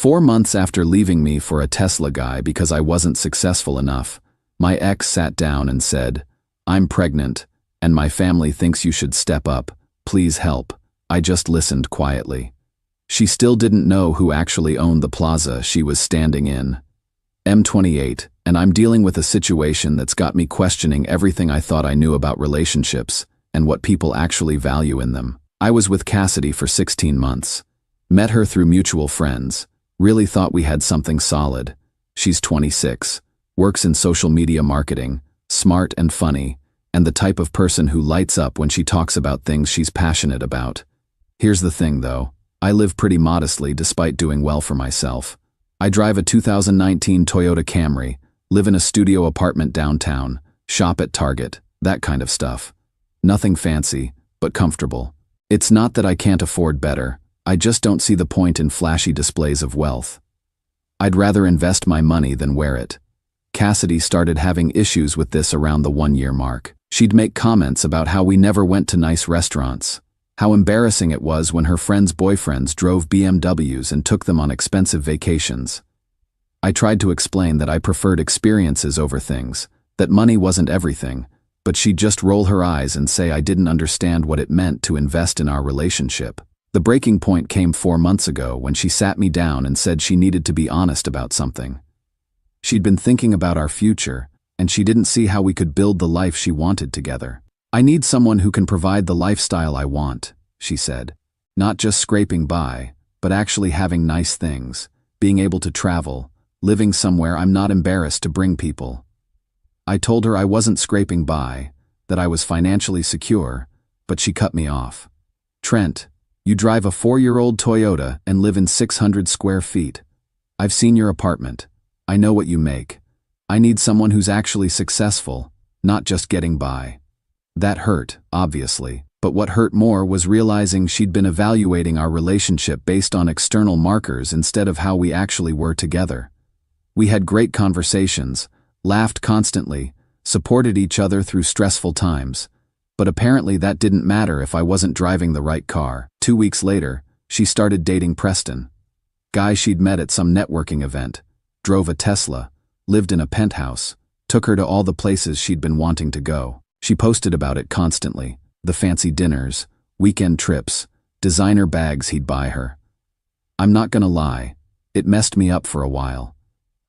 4 months after leaving me for a Tesla guy because I wasn't successful enough, my ex sat down and said, "I'm pregnant, and my family thinks you should step up. Please help." I just listened quietly. She still didn't know who actually owned the plaza she was standing in. I'm 28, and I'm dealing with a situation that's got me questioning everything I thought I knew about relationships and what people actually value in them. I was with Cassidy for 16 months. Met her through mutual friends. Really thought we had something solid. She's 26, works in social media marketing, smart and funny, and the type of person who lights up when she talks about things she's passionate about. Here's the thing though, I live pretty modestly despite doing well for myself. I drive a 2019 Toyota Camry, live in a studio apartment downtown, shop at Target, that kind of stuff. Nothing fancy, but comfortable. It's not that I can't afford better, I just don't see the point in flashy displays of wealth. I'd rather invest my money than wear it. Cassidy started having issues with this around the 1-year mark. She'd make comments about how we never went to nice restaurants, how embarrassing it was when her friends' boyfriends drove BMWs and took them on expensive vacations. I tried to explain that I preferred experiences over things, that money wasn't everything, but she'd just roll her eyes and say I didn't understand what it meant to invest in our relationship. The breaking point came 4 months ago when she sat me down and said she needed to be honest about something. She'd been thinking about our future, and she didn't see how we could build the life she wanted together. "I need someone who can provide the lifestyle I want," she said. "Not just scraping by, but actually having nice things, being able to travel, living somewhere I'm not embarrassed to bring people." I told her I wasn't scraping by, that I was financially secure, but she cut me off. "Trent, you drive a 4-year-old Toyota and live in 600 square feet. I've seen your apartment. I know what you make. I need someone who's actually successful, not just getting by." That hurt, obviously, but what hurt more was realizing she'd been evaluating our relationship based on external markers instead of how we actually were together. We had great conversations, laughed constantly, supported each other through stressful times, but apparently that didn't matter if I wasn't driving the right car. 2 weeks later, she started dating Preston. Guy she'd met at some networking event, drove a Tesla, lived in a penthouse, took her to all the places she'd been wanting to go. She posted about it constantly, the fancy dinners, weekend trips, designer bags he'd buy her. I'm not gonna lie, it messed me up for a while.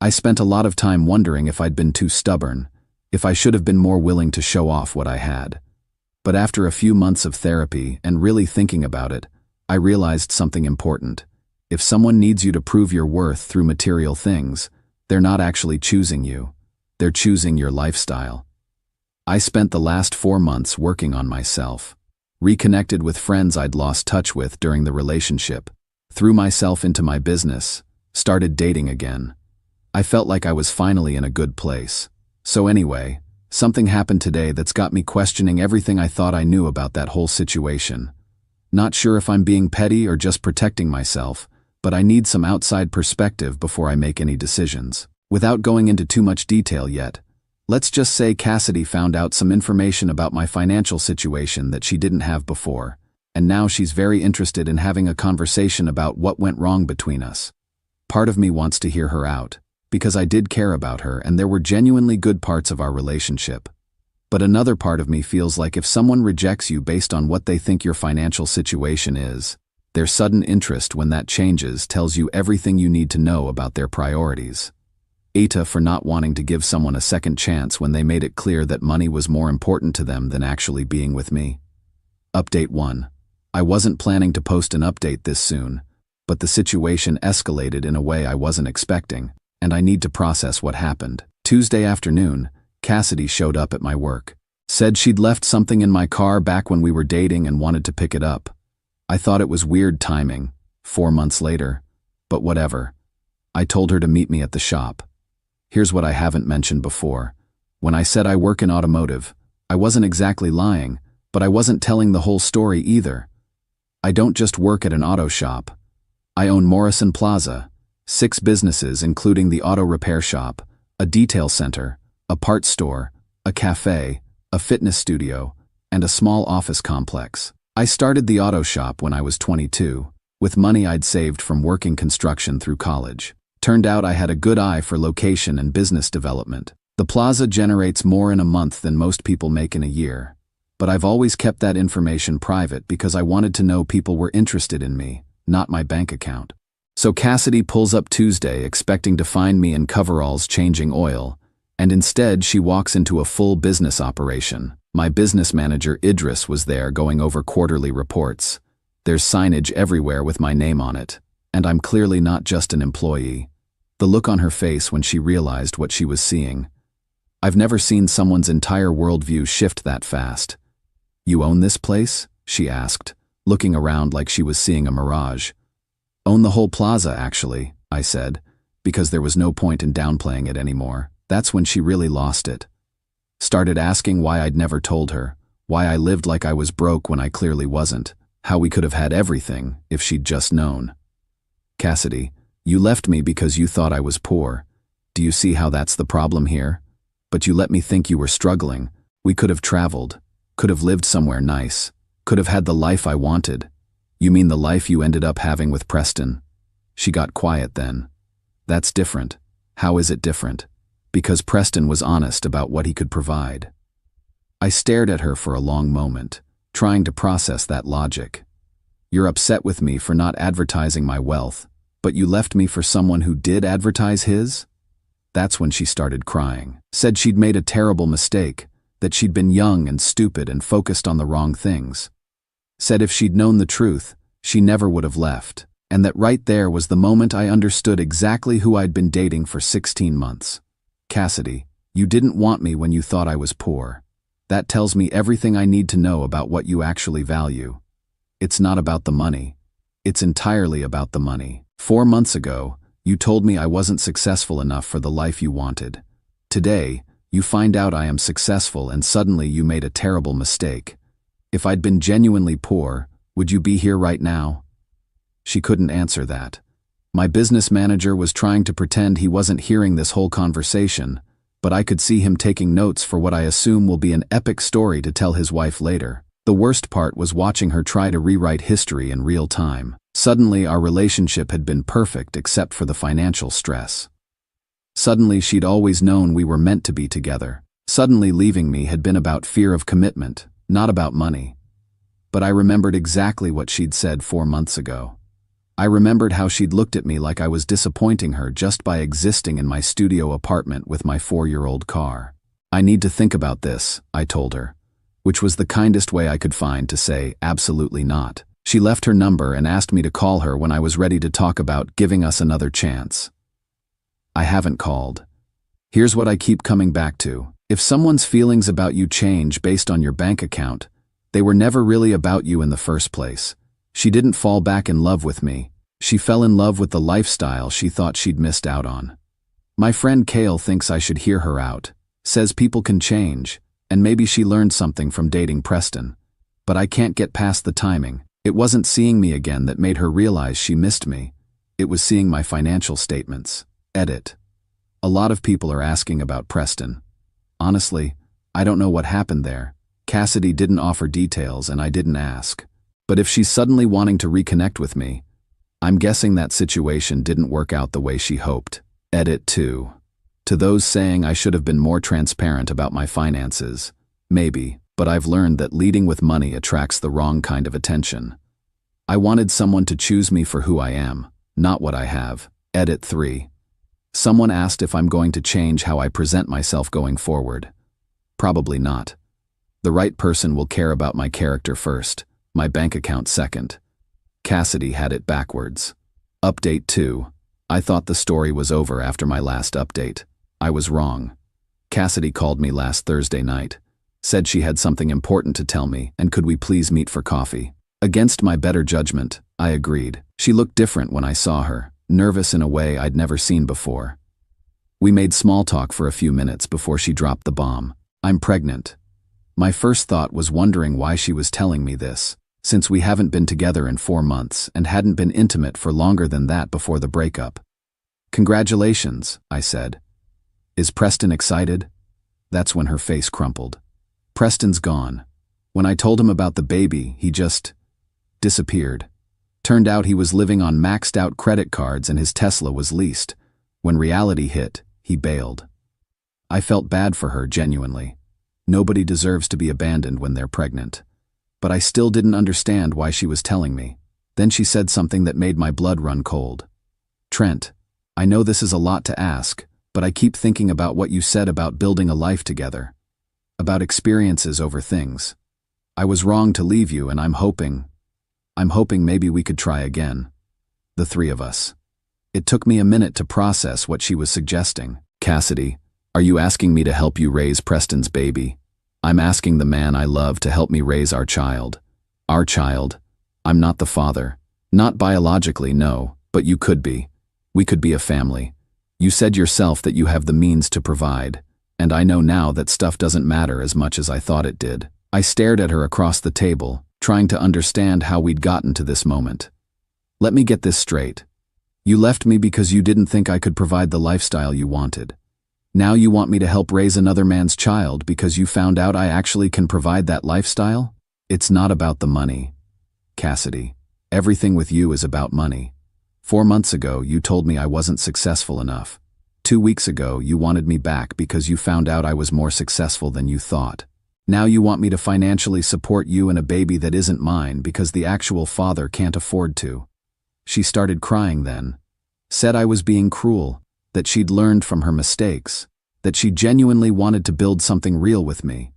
I spent a lot of time wondering if I'd been too stubborn, if I should have been more willing to show off what I had. But after a few months of therapy and really thinking about it, I realized something important. If someone needs you to prove your worth through material things, they're not actually choosing you. They're choosing your lifestyle. I spent the last 4 months working on myself, reconnected with friends I'd lost touch with during the relationship, threw myself into my business, started dating again. I felt like I was finally in a good place. So anyway, something happened today that's got me questioning everything I thought I knew about that whole situation. Not sure if I'm being petty or just protecting myself, but I need some outside perspective before I make any decisions. Without going into too much detail yet, let's just say Cassidy found out some information about my financial situation that she didn't have before, and now she's very interested in having a conversation about what went wrong between us. Part of me wants to hear her out, because I did care about her and there were genuinely good parts of our relationship. But another part of me feels like if someone rejects you based on what they think your financial situation is, their sudden interest when that changes tells you everything you need to know about their priorities. Eta for not wanting to give someone a second chance when they made it clear that money was more important to them than actually being with me. Update 1. I wasn't planning to post an update this soon, but the situation escalated in a way I wasn't expecting, and I need to process what happened. Tuesday afternoon, Cassidy showed up at my work. Said she'd left something in my car back when we were dating and wanted to pick it up. I thought it was weird timing, 4 months later, but whatever. I told her to meet me at the shop. Here's what I haven't mentioned before. When I said I work in automotive, I wasn't exactly lying, but I wasn't telling the whole story either. I don't just work at an auto shop. I own Morrison Plaza, 6 businesses including the auto repair shop, a detail center, a parts store, a cafe, a fitness studio, and a small office complex. I started the auto shop when I was 22, with money I'd saved from working construction through college. Turned out I had a good eye for location and business development. The plaza generates more in a month than most people make in a year. But I've always kept that information private because I wanted to know people were interested in me, not my bank account. So Cassidy pulls up Tuesday expecting to find me in coveralls changing oil, and instead she walks into a full business operation. My business manager Idris was there going over quarterly reports. There's signage everywhere with my name on it, and I'm clearly not just an employee. The look on her face when she realized what she was seeing. I've never seen someone's entire worldview shift that fast. "You own this place?" she asked, looking around like she was seeing a mirage. "Own the whole plaza, actually," I said, because there was no point in downplaying it anymore. That's when she really lost it. Started asking why I'd never told her, why I lived like I was broke when I clearly wasn't, how we could have had everything if she'd just known. "Cassidy, you left me because you thought I was poor. Do you see how that's the problem here? But you let me think you were struggling. We could have traveled, could have lived somewhere nice, could have had the life I wanted. You mean the life you ended up having with Preston?" She got quiet then. "That's different." "How is it different?" "Because Preston was honest about what he could provide." I stared at her for a long moment, trying to process that logic. "You're upset with me for not advertising my wealth, but you left me for someone who did advertise his?" That's when she started crying. Said she'd made a terrible mistake, that she'd been young and stupid and focused on the wrong things. Said if she'd known the truth, she never would have left, and that right there was the moment I understood exactly who I'd been dating for 16 months. "Cassidy, you didn't want me when you thought I was poor. That tells me everything I need to know about what you actually value. It's not about the money. It's entirely about the money. 4 months ago, you told me I wasn't successful enough for the life you wanted. Today, you find out I am successful and suddenly you made a terrible mistake. If I'd been genuinely poor, would you be here right now?" She couldn't answer that. My business manager was trying to pretend he wasn't hearing this whole conversation, but I could see him taking notes for what I assume will be an epic story to tell his wife later. The worst part was watching her try to rewrite history in real time. Suddenly, our relationship had been perfect except for the financial stress. Suddenly, she'd always known we were meant to be together. Suddenly, leaving me had been about fear of commitment, not about money. But I remembered exactly what she'd said 4 months ago. I remembered how she'd looked at me like I was disappointing her just by existing in my studio apartment with my 4-year-old car. "I need to think about this," I told her, which was the kindest way I could find to say absolutely not. She left her number and asked me to call her when I was ready to talk about giving us another chance. I haven't called. Here's what I keep coming back to. If someone's feelings about you change based on your bank account, they were never really about you in the first place. She didn't fall back in love with me. She fell in love with the lifestyle she thought she'd missed out on. My friend Kale thinks I should hear her out, says people can change, and maybe she learned something from dating Preston. But I can't get past the timing. It wasn't seeing me again that made her realize she missed me. It was seeing my financial statements. Edit. A lot of people are asking about Preston. Honestly, I don't know what happened there. Cassidy didn't offer details and I didn't ask. But if she's suddenly wanting to reconnect with me, I'm guessing that situation didn't work out the way she hoped. Edit 2. To those saying I should have been more transparent about my finances, maybe, but I've learned that leading with money attracts the wrong kind of attention. I wanted someone to choose me for who I am, not what I have. Edit 3. Someone asked if I'm going to change how I present myself going forward. Probably not. The right person will care about my character first, my bank account second. Cassidy had it backwards. Update 2. I thought the story was over after my last update. I was wrong. Cassidy called me last Thursday night. Said she had something important to tell me and could we please meet for coffee. Against my better judgment, I agreed. She looked different when I saw her, nervous in a way I'd never seen before. We made small talk for a few minutes before she dropped the bomb. "I'm pregnant." My first thought was wondering why she was telling me this, since we haven't been together in 4 months and hadn't been intimate for longer than that before the breakup. "Congratulations," I said. "Is Preston excited?" That's when her face crumpled. "Preston's gone. When I told him about the baby, he just disappeared. Turned out he was living on maxed-out credit cards and his Tesla was leased. When reality hit, he bailed. I felt bad for her, genuinely. Nobody deserves to be abandoned when they're pregnant. But I still didn't understand why she was telling me. Then she said something that made my blood run cold. "Trent, I know this is a lot to ask, but I keep thinking about what you said about building a life together. About experiences over things. I was wrong to leave you, and I'm hoping maybe we could try again. The three of us." It took me a minute to process what she was suggesting. "Cassidy, are you asking me to help you raise Preston's baby? I'm asking the man I love to help me raise our child. Our child. I'm not the father. Not biologically, no, but you could be. We could be a family. You said yourself that you have the means to provide, and I know now that stuff doesn't matter as much as I thought it did." I stared at her across the table, trying to understand how we'd gotten to this moment. "Let me get this straight. You left me because you didn't think I could provide the lifestyle you wanted. Now you want me to help raise another man's child because you found out I actually can provide that lifestyle? It's not about the money. Cassidy, everything with you is about money. 4 months ago, you told me I wasn't successful enough. 2 weeks ago, you wanted me back because you found out I was more successful than you thought. Now you want me to financially support you and a baby that isn't mine because the actual father can't afford to." She started crying then. Said I was being cruel, that she'd learned from her mistakes, that she genuinely wanted to build something real with me.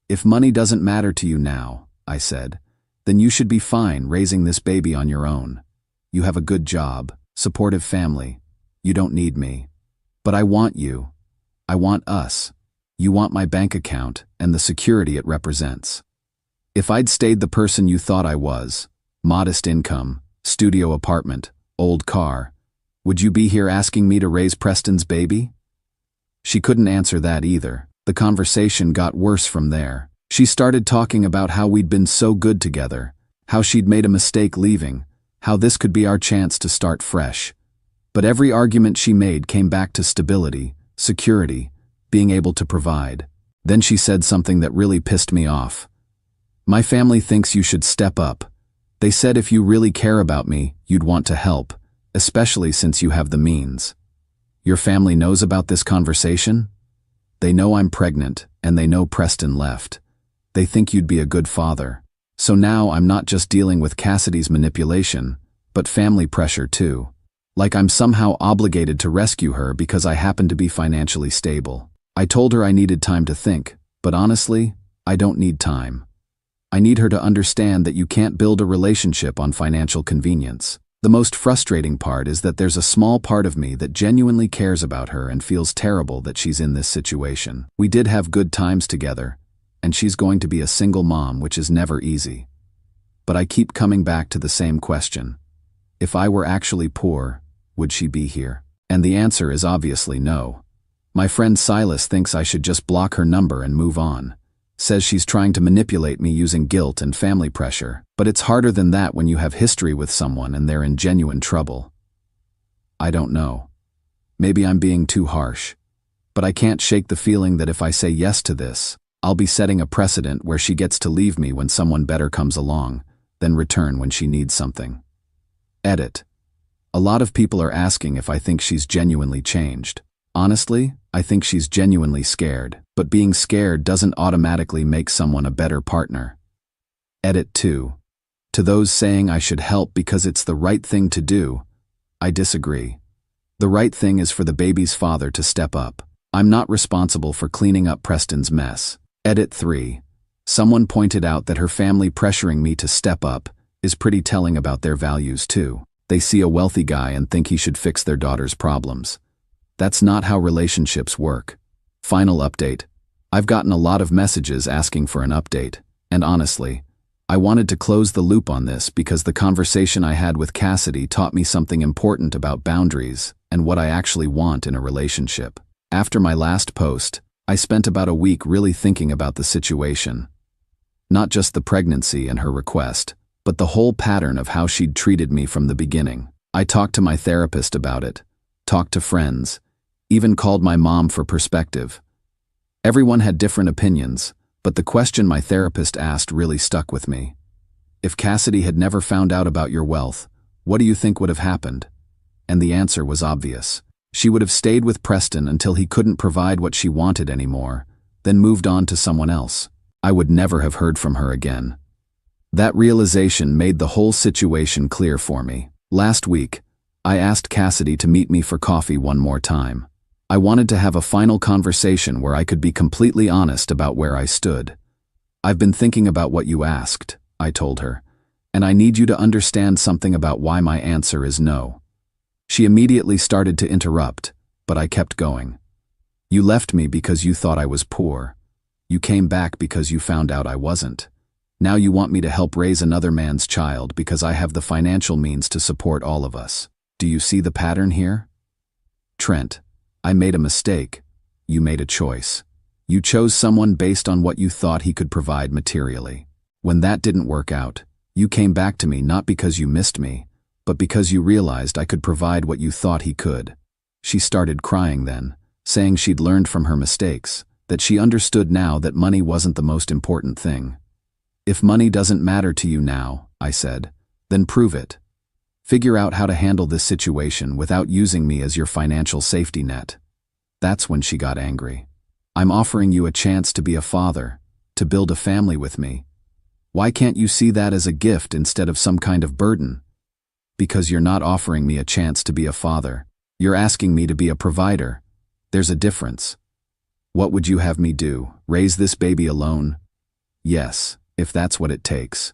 "If money doesn't matter to you now," I said, "then you should be fine raising this baby on your own. You have a good job, supportive family. You don't need me. But I want you. I want us. You want my bank account and the security it represents. If I'd stayed the person you thought I was, modest income, studio apartment, old car, would you be here asking me to raise Preston's baby?" She couldn't answer that either. The conversation got worse from there. She started talking about how we'd been so good together, how she'd made a mistake leaving, how this could be our chance to start fresh. But every argument she made came back to stability, security, being able to provide. Then she said something that really pissed me off. "My family thinks you should step up. They said if you really care about me, you'd want to help, especially since you have the means." Your family knows about this conversation? They know I'm pregnant, and they know Preston left. They think you'd be a good father. So now I'm not just dealing with Cassidy's manipulation, but family pressure too. Like I'm somehow obligated to rescue her because I happen to be financially stable. I told her I needed time to think, but honestly, I don't need time. I need her to understand that you can't build a relationship on financial convenience. The most frustrating part is that there's a small part of me that genuinely cares about her and feels terrible that she's in this situation. We did have good times together, and she's going to be a single mom, which is never easy. But I keep coming back to the same question. If I were actually poor, would she be here? And the answer is obviously no. My friend Silas thinks I should just block her number and move on. Says she's trying to manipulate me using guilt and family pressure. But it's harder than that when you have history with someone and they're in genuine trouble. I don't know. Maybe I'm being too harsh. But I can't shake the feeling that if I say yes to this, I'll be setting a precedent where she gets to leave me when someone better comes along, then return when she needs something. Edit. A lot of people are asking if I think she's genuinely changed. Honestly, I think she's genuinely scared, but being scared doesn't automatically make someone a better partner. Edit 2. To those saying I should help because it's the right thing to do, I disagree. The right thing is for the baby's father to step up. I'm not responsible for cleaning up Preston's mess. Edit 3. Someone pointed out that her family pressuring me to step up is pretty telling about their values too. They see a wealthy guy and think he should fix their daughter's problems. That's not how relationships work. Final update. I've gotten a lot of messages asking for an update, and honestly, I wanted to close the loop on this because the conversation I had with Cassidy taught me something important about boundaries and what I actually want in a relationship. After my last post, I spent about a week really thinking about the situation. Not just the pregnancy and her request, but the whole pattern of how she'd treated me from the beginning. I talked to my therapist about it, talked to friends, even called my mom for perspective. Everyone had different opinions, but the question my therapist asked really stuck with me. If Cassidy had never found out about your wealth, what do you think would have happened? And the answer was obvious. She would have stayed with Preston until he couldn't provide what she wanted anymore, then moved on to someone else. I would never have heard from her again. That realization made the whole situation clear for me. Last week, I asked Cassidy to meet me for coffee one more time. I wanted to have a final conversation where I could be completely honest about where I stood. I've been thinking about what you asked, I told her, and I need you to understand something about why my answer is no. She immediately started to interrupt, but I kept going. You left me because you thought I was poor. You came back because you found out I wasn't. Now you want me to help raise another man's child because I have the financial means to support all of us. Do you see the pattern here? Trent, I made a mistake. You made a choice. You chose someone based on what you thought he could provide materially. When that didn't work out, you came back to me not because you missed me, but because you realized I could provide what you thought he could. She started crying then, saying she'd learned from her mistakes, that she understood now that money wasn't the most important thing. If money doesn't matter to you now, I said, then prove it. Figure out how to handle this situation without using me as your financial safety net. That's when she got angry. I'm offering you a chance to be a father, to build a family with me. Why can't you see that as a gift instead of some kind of burden? Because you're not offering me a chance to be a father. You're asking me to be a provider. There's a difference. What would you have me do? Raise this baby alone? Yes, if that's what it takes.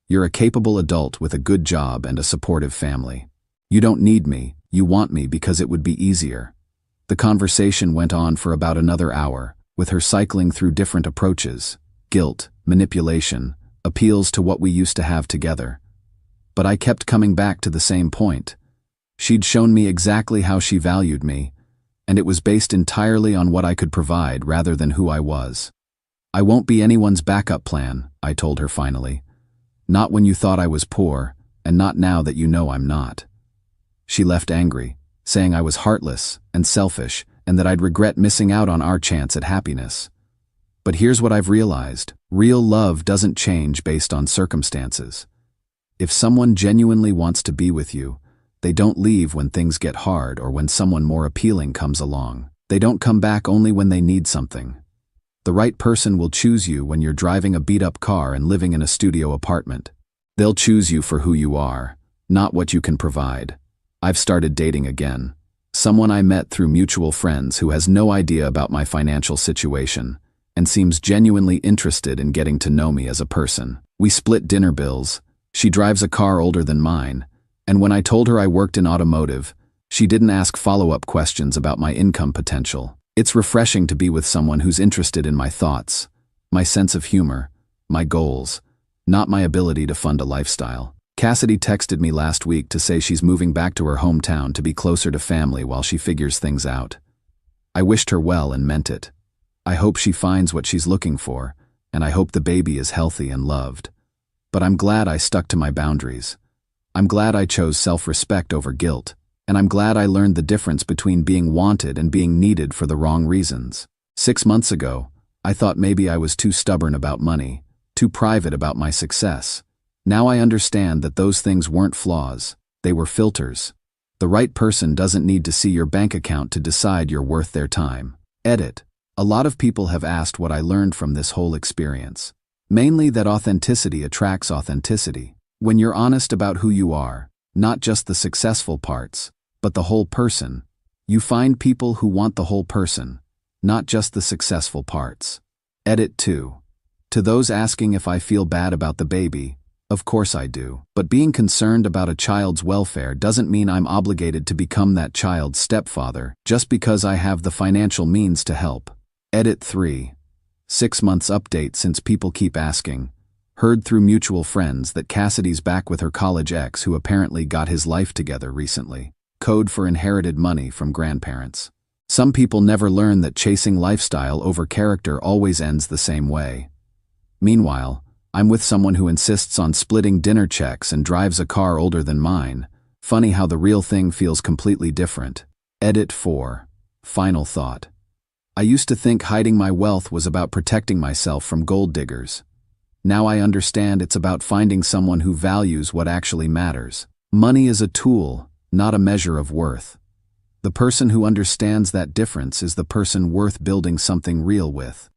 You're a capable adult with a good job and a supportive family. You don't need me, you want me because it would be easier. The conversation went on for about another hour, with her cycling through different approaches, guilt, manipulation, appeals to what we used to have together. But I kept coming back to the same point. She'd shown me exactly how she valued me, and it was based entirely on what I could provide rather than who I was. I won't be anyone's backup plan, I told her finally. Not when you thought I was poor, and not now that you know I'm not. She left angry, saying I was heartless and selfish and that I'd regret missing out on our chance at happiness. But here's what I've realized. Real love doesn't change based on circumstances. If someone genuinely wants to be with you, they don't leave when things get hard or when someone more appealing comes along. They don't come back only when they need something. The right person will choose you when you're driving a beat-up car and living in a studio apartment. They'll choose you for who you are, not what you can provide. I've started dating again. Someone I met through mutual friends who has no idea about my financial situation and seems genuinely interested in getting to know me as a person. We split dinner bills. She drives a car older than mine, and when I told her I worked in automotive, she didn't ask follow-up questions about my income potential. It's refreshing to be with someone who's interested in my thoughts, my sense of humor, my goals, not my ability to fund a lifestyle. Cassidy texted me last week to say she's moving back to her hometown to be closer to family while she figures things out. I wished her well and meant it. I hope she finds what she's looking for, and I hope the baby is healthy and loved. But I'm glad I stuck to my boundaries. I'm glad I chose self-respect over guilt, and I'm glad I learned the difference between being wanted and being needed for the wrong reasons. 6 months ago, I thought maybe I was too stubborn about money, too private about my success. Now I understand that those things weren't flaws, they were filters. The right person doesn't need to see your bank account to decide you're worth their time. Edit. A lot of people have asked what I learned from this whole experience. Mainly that authenticity attracts authenticity. When you're honest about who you are, not just the successful parts, but the whole person, you find people who want the whole person, not just the successful parts. Edit 2. To those asking if I feel bad about the baby, of course I do. But being concerned about a child's welfare doesn't mean I'm obligated to become that child's stepfather just because I have the financial means to help. Edit 3. 6 months update since people keep asking. Heard through mutual friends that Cassidy's back with her college ex who apparently got his life together recently. Code for inherited money from grandparents. Some people never learn that chasing lifestyle over character always ends the same way. Meanwhile, I'm with someone who insists on splitting dinner checks and drives a car older than mine. Funny how the real thing feels completely different. Edit 4. Final thought. I used to think hiding my wealth was about protecting myself from gold diggers. Now I understand it's about finding someone who values what actually matters. Money is a tool, not a measure of worth. The person who understands that difference is the person worth building something real with.